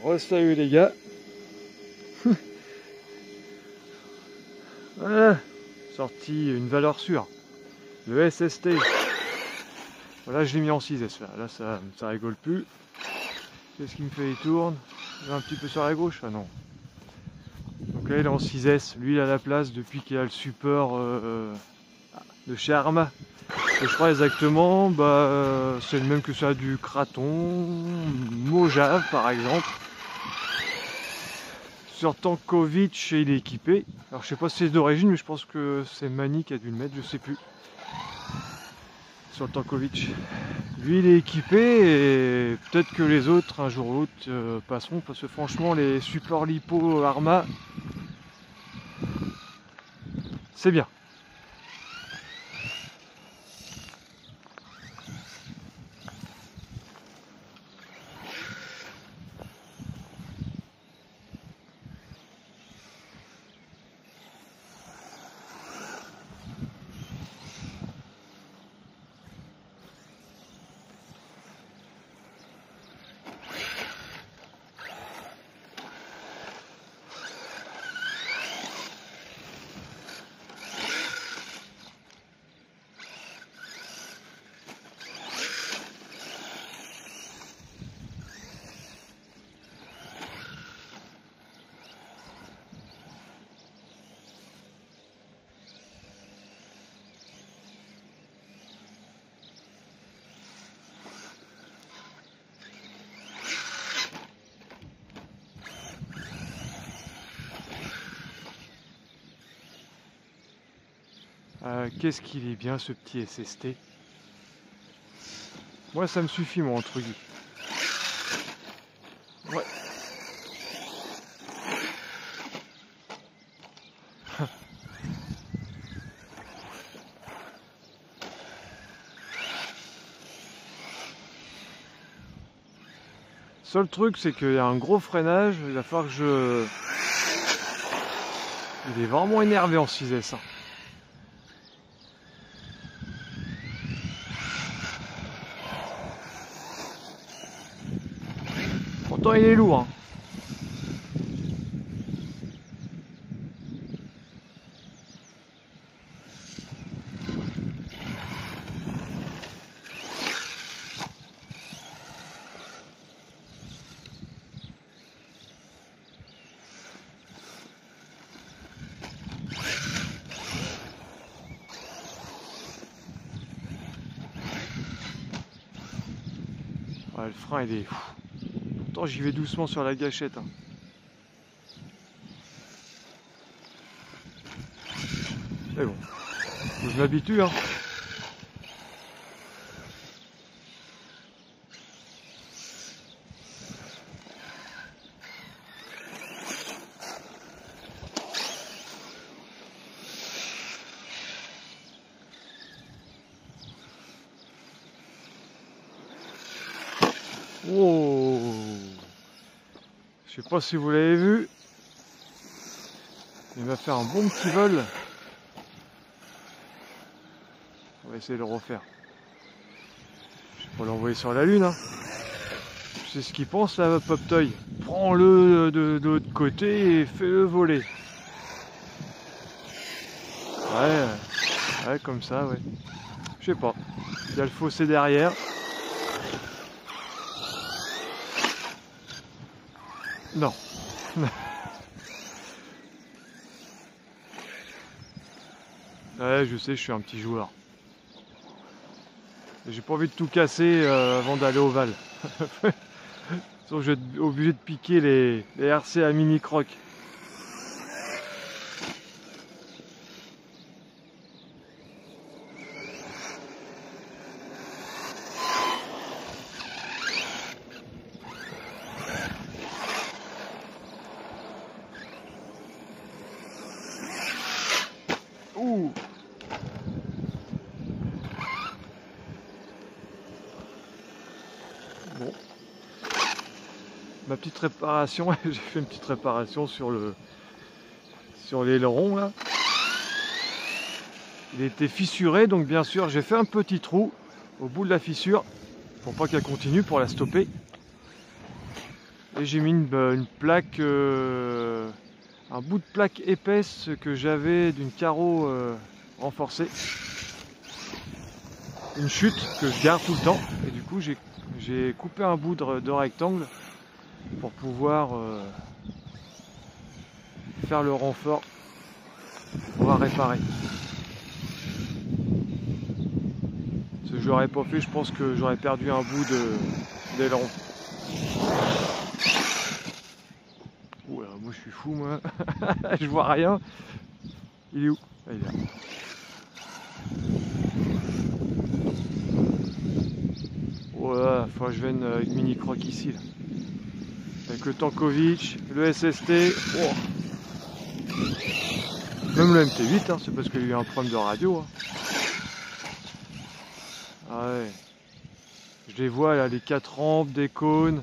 Re-salut les gars. Voilà, sorti une valeur sûre. Le SST. Voilà, je l'ai mis en 6S là. Là ça rigole plus. Qu'est-ce qui me fait? Il tourne. Il est un petit peu sur la gauche. Ah non. Donc là il est en 6S. Lui il a la place depuis qu'il a le support de chez Arma. Et je crois exactement, c'est le même que ça du Kraton, Mojave par exemple. Sur Tankovic, il est équipé. Alors je sais pas si c'est d'origine, mais je pense que c'est Mani qui a dû le mettre, je sais plus. Sur le Tankovic. Lui il est équipé et peut-être que les autres un jour ou l'autre passeront, parce que franchement les supports lipo Arma, c'est bien. Qu'est-ce qu'il est bien ce petit SST. Moi ça me suffit mon truc. Ouais. Seul truc c'est qu'il y a un gros freinage, il va falloir que je... Il est vraiment énervé en 6S. Hein. Pourtant il est lourd. Hein. Ouais, le frein il est... Pourtant j'y vais doucement sur la gâchette. Hein. Mais bon, je m'habitue. Hein. Oh, je sais pas si vous l'avez vu, il va faire un bon petit vol. On va essayer de le refaire. Je vais pas l'envoyer sur la lune. Hein. C'est ce qu'il pense là, Poptoy. Prends-le de l'autre côté et fais-le voler. Ouais, comme ça, ouais. Je sais pas. Il y a le fossé derrière. Non. Ouais, je sais, je suis un petit joueur. J'ai pas envie de tout casser avant d'aller au Val. Sauf que je vais être obligé de piquer les RC à mini croc. Ouh. Bon. Ma petite réparation, j'ai fait une petite réparation sur l'aileron là. Il était fissuré, donc bien sûr j'ai fait un petit trou au bout de la fissure pour pas qu'elle continue, pour la stopper. Et j'ai mis une plaque, un bout de plaque épaisse que j'avais d'une carreau renforcée. Une chute que je garde tout le temps. Et du coup j'ai coupé un bout de rectangle pour pouvoir faire le renfort, pour pouvoir réparer. Ce que je l'aurais pas fait, je pense que j'aurais perdu un bout d'aileron. Ouh là, moi je suis fou moi, je vois rien. Il est où? Ah, il est là. Voilà, faut que je vienne avec Mini Croc ici là. Avec le Tankovic, le SST, oh. Même le MT8, hein, c'est parce qu'il y a eu un problème de radio. Hein. Ah ouais. Je les vois là, les 4 rampes, des cônes.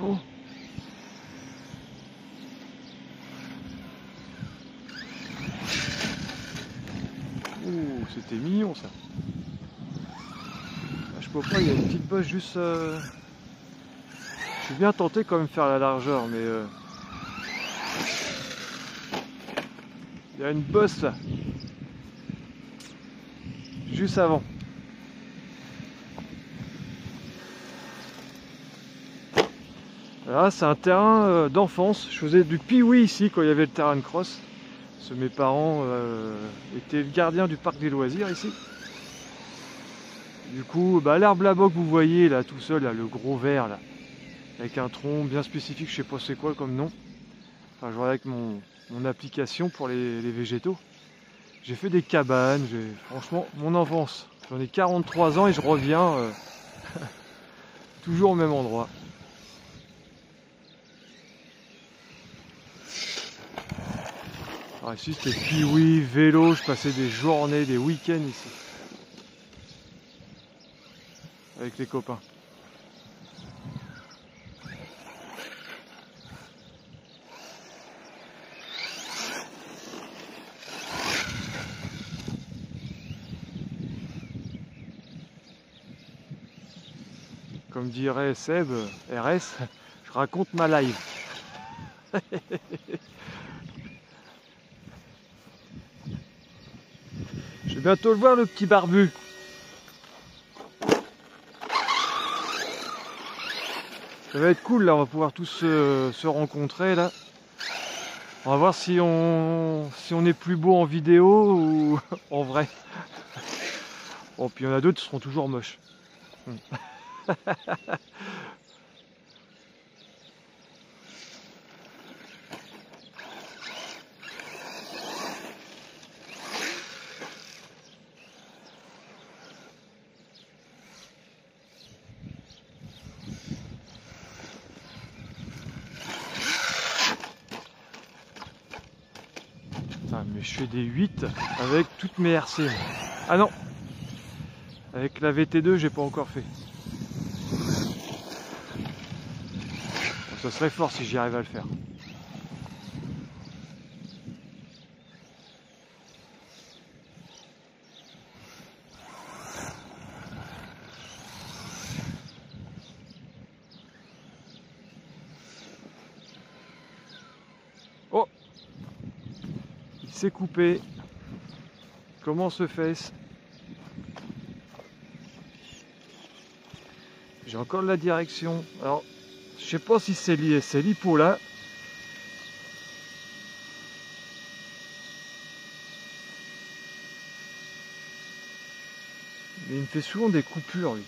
Oh. Ouh, c'était mignon ça. Ah, je peux pas, il y a une petite bosse juste. Je suis bien tenté quand même de faire la largeur, mais il y a une bosse là, juste avant. Là, c'est un terrain d'enfance. Je faisais du pee-wee ici quand il y avait le terrain de cross. Parce que mes parents étaient le gardien du parc des loisirs ici. Du coup, bah, l'arbre là-bas que vous voyez là tout seul, là, le gros vert là, avec un tronc bien spécifique, je sais pas c'est quoi comme nom. Enfin, je vois avec mon application pour les végétaux. J'ai fait des cabanes, franchement, mon enfance. J'en ai 43 ans et je reviens toujours au même endroit. Alors ici c'était pee-wee, vélo, je passais des journées, des week-ends ici. Avec les copains. Comme dirait Seb, RS, je raconte ma live. Je vais bientôt le voir le petit barbu. Ça va être cool là, on va pouvoir tous se rencontrer là. On va voir si on est plus beau en vidéo ou en vrai. Bon, puis il y en a d'autres qui seront toujours moches. Putain, mais je fais des 8 avec toutes mes RC. Ah non, avec la VT2 j'ai pas encore fait. Ça serait fort si j'y arrive à le faire. Oh, il s'est coupé. Comment se fait-ce? J'ai encore de la direction. Alors, je sais pas si c'est lié, c'est l'hippo là. Mais il me fait souvent des coupures lui.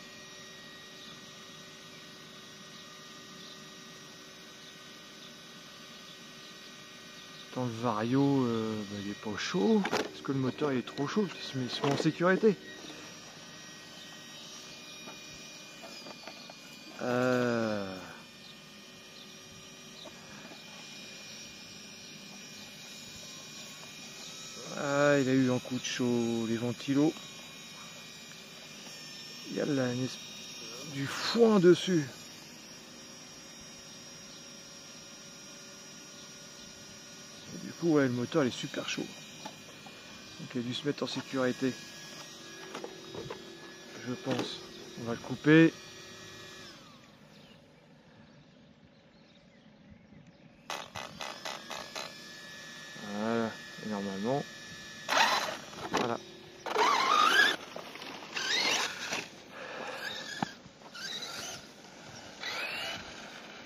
Dans le vario, bah, il est pas chaud. Parce que le moteur il est trop chaud, il se met en sécurité. Ah, il a eu un coup de chaud, les ventilos. Il y a du foin dessus. Et du coup, ouais, le moteur il est super chaud. Donc il a dû se mettre en sécurité. Je pense. On va le couper. Voilà. Et normalement, voilà.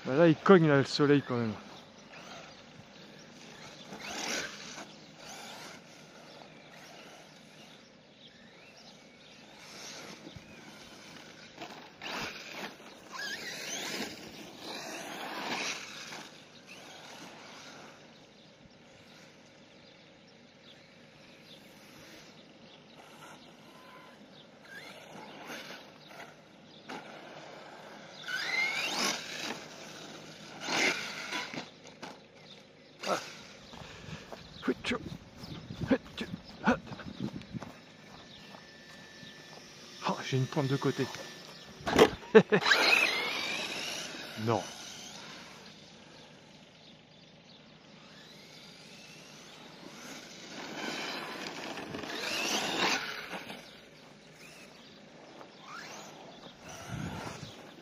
Bah là, il cogne là, le soleil quand même. Oh, j'ai une pointe de côté. Non.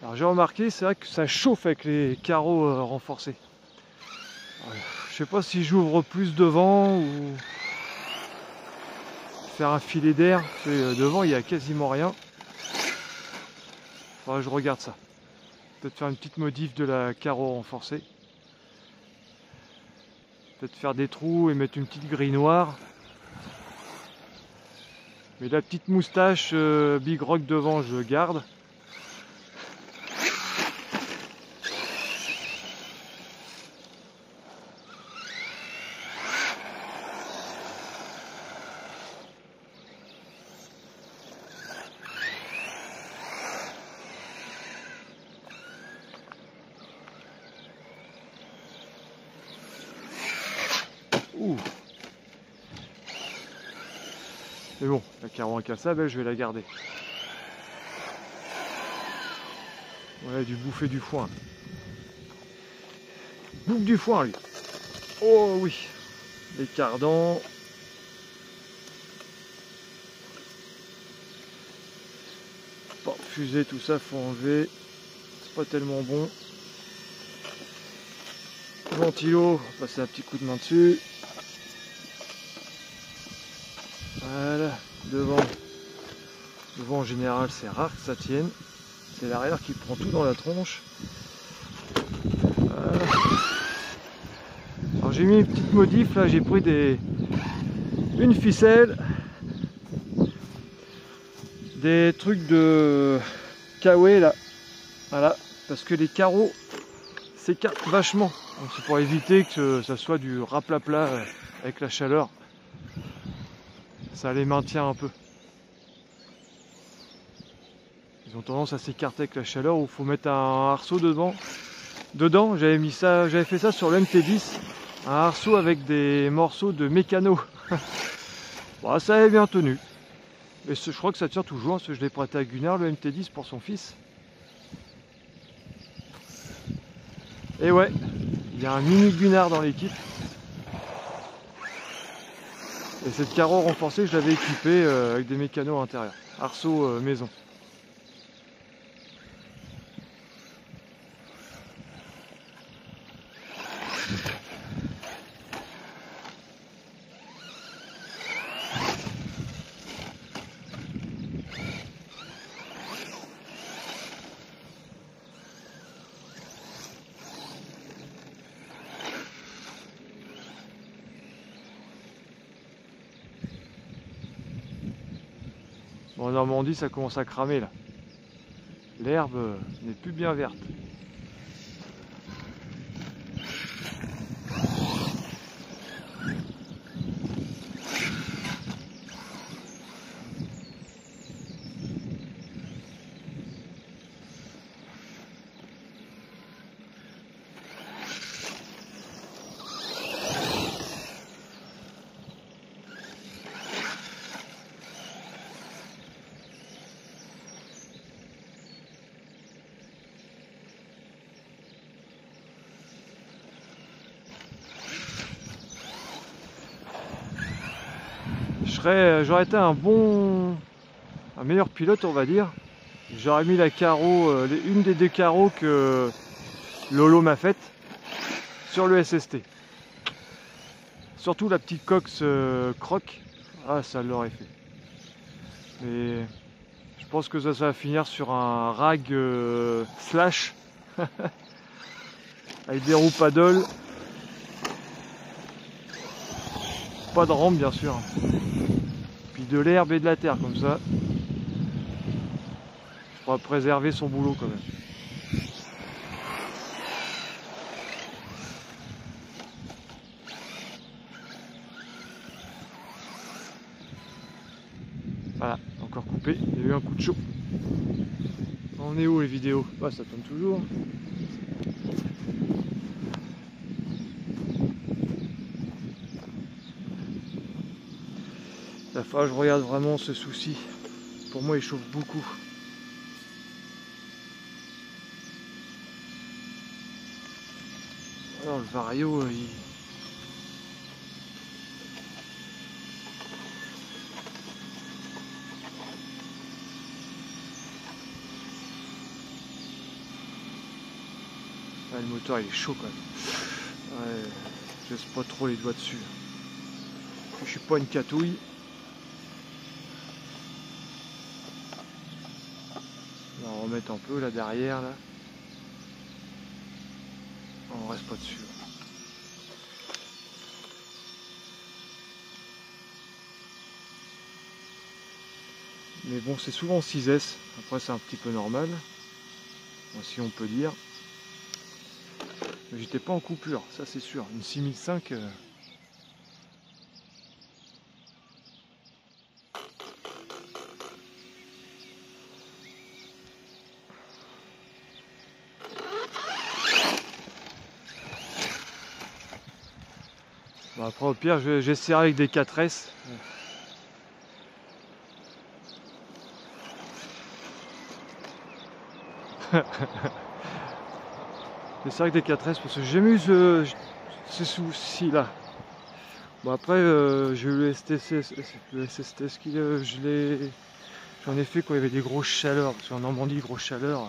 Alors j'ai remarqué, c'est vrai que ça chauffe avec les carreaux renforcés. Je sais pas si j'ouvre plus devant ou faire un filet d'air. Devant il y a quasiment rien. Faudrait que je regarde ça. Peut-être faire une petite modif de la carreau renforcée. Peut-être faire des trous et mettre une petite grille noire. Mais la petite moustache Big Rock devant, je garde. Ouh. Mais bon, la carreau incassable, je vais la garder. Ouais, du bouffer du foin. Bouffe du foin, lui. Oh oui. Les cardans. Bon, fusée, tout ça, faut enlever. C'est pas tellement bon. Ventilo, on va passer un petit coup de main dessus. Voilà, devant. Devant en général c'est rare que ça tienne. C'est l'arrière qui prend tout dans la tronche. Voilà. Alors j'ai mis une petite modif là, j'ai pris une ficelle, des trucs de Kawaii là. Voilà, parce que les carreaux s'écartent vachement. Donc c'est pour éviter que ça soit du raplapla avec la chaleur. Ça les maintient un peu. Ils ont tendance à s'écarter avec la chaleur, où il faut mettre un arceau dedans. J'avais fait ça sur le MT10, un arceau avec des morceaux de mécano. Bon, ça avait bien tenu. Et je crois que ça tient toujours, parce que je l'ai prêté à Gunnar, le MT10, pour son fils. Et ouais, il y a un mini Gunnar dans l'équipe. Et cette carreau renforcée, je l'avais équipée avec des mécanos à l'intérieur. Arceau maison. Bon, en Normandie, ça commence à cramer là. L'herbe n'est plus bien verte. j'aurais été un meilleur pilote, on va dire. J'aurais mis la carreau, une des deux carreaux que Lolo m'a faite sur le SST. Surtout la petite coque croque, ah ça l'aurait fait. Mais je pense que ça va finir sur un rag slash avec des roues paddle. Pas de rampe bien sûr. Puis de l'herbe et de la terre comme ça. Je pourrais préserver son boulot quand même. Voilà, encore coupé, il y a eu un coup de chaud. On est où les vidéos? Ah, ça tourne toujours. La fois je regarde vraiment ce souci. Pour moi il chauffe beaucoup. Alors le Vario il... Ah, le moteur il est chaud quand même. Ouais, je laisse pas trop les doigts dessus. Je suis pas une catouille. On va en remettre un peu là derrière là. On reste pas dessus. Mais bon, c'est souvent 6S. Après c'est un petit peu normal, si on peut dire. Mais j'étais pas en coupure, ça c'est sûr. Une 6005. Bon, après au pire j'essaierai avec des 4S. J'essaierai avec des 4S parce que j'ai jamais eu ces soucis là. Bon après j'ai eu le SST ski, j'en ai fait quand il y avait des grosses chaleurs, parce qu'en Normandie grosse chaleur.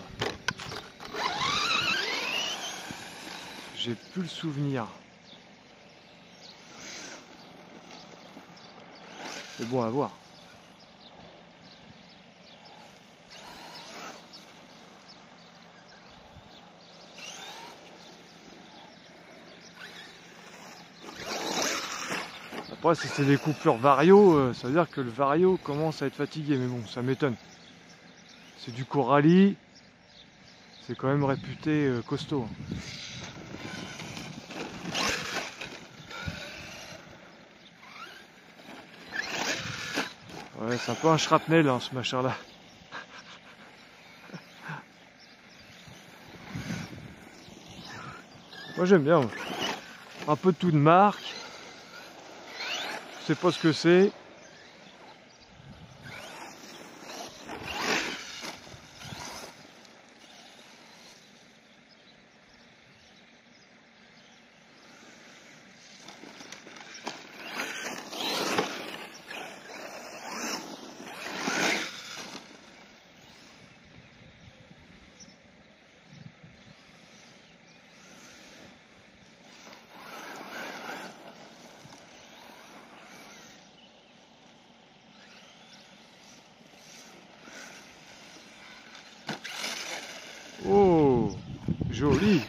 J'ai plus le souvenir. C'est bon à voir. Après si c'est des coupures Vario, ça veut dire que le Vario commence à être fatigué, mais bon ça m'étonne. C'est du Corali, c'est quand même réputé costaud. Ouais, c'est un peu un shrapnel hein, ce machin là. Moi j'aime bien. Un peu de tout de marque. Je sais pas ce que c'est. Oh, joli.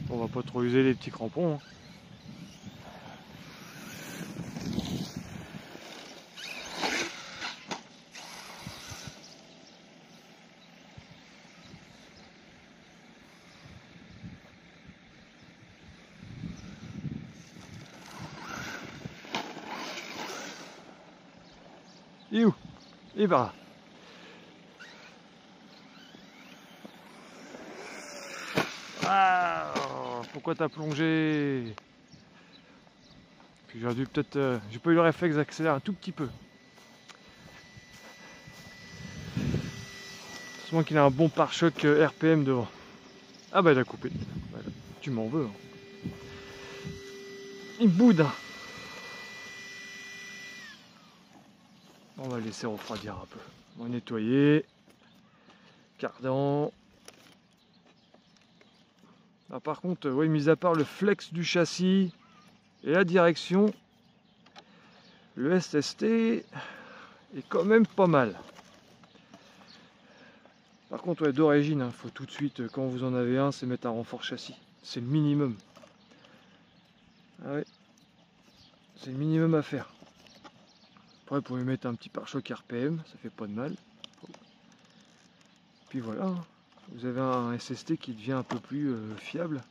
On va pas trop user les petits crampons. Hein. Et où? Et bah. Ah, pourquoi t'as plongé? Puis j'aurais dû peut-être. J'ai pas eu le réflexe d'accélérer un tout petit peu. moins qu'il a un bon pare-choc RPM devant. Ah bah il a coupé. Voilà. Tu m'en veux. Hein. Il boude. Hein. On va le laisser refroidir un peu. On va nettoyer. Cardan. Ah, par contre, oui, mis à part le flex du châssis et la direction, le SST est quand même pas mal. Par contre, ouais, d'origine, il faut tout de suite, quand vous en avez un, c'est mettre un renfort châssis. C'est le minimum. Ah ouais, c'est le minimum à faire. Après, vous pouvez mettre un petit pare-choc RPM, ça fait pas de mal. Puis voilà, vous avez un SST qui devient un peu plus fiable.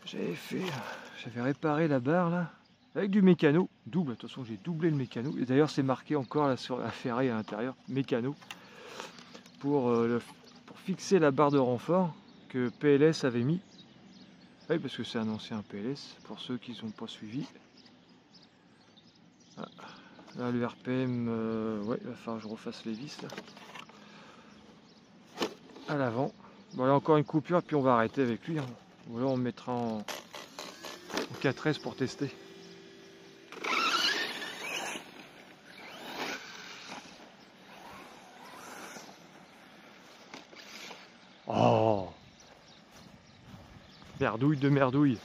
J'avais réparé la barre là, avec du mécano, double, de toute façon j'ai doublé le mécano, et d'ailleurs c'est marqué encore là sur la ferraille à l'intérieur, mécano, pour fixer la barre de renfort que PLS avait mis. Oui, parce que c'est un ancien PLS, pour ceux qui n'ont pas suivi. Ah, là le RPM, ouais, il va falloir que je refasse les vis là. À l'avant. Bon là encore une coupure, puis on va arrêter avec lui. Hein. Ou alors on mettra en 4S pour tester. Oh, merdouille de merdouille.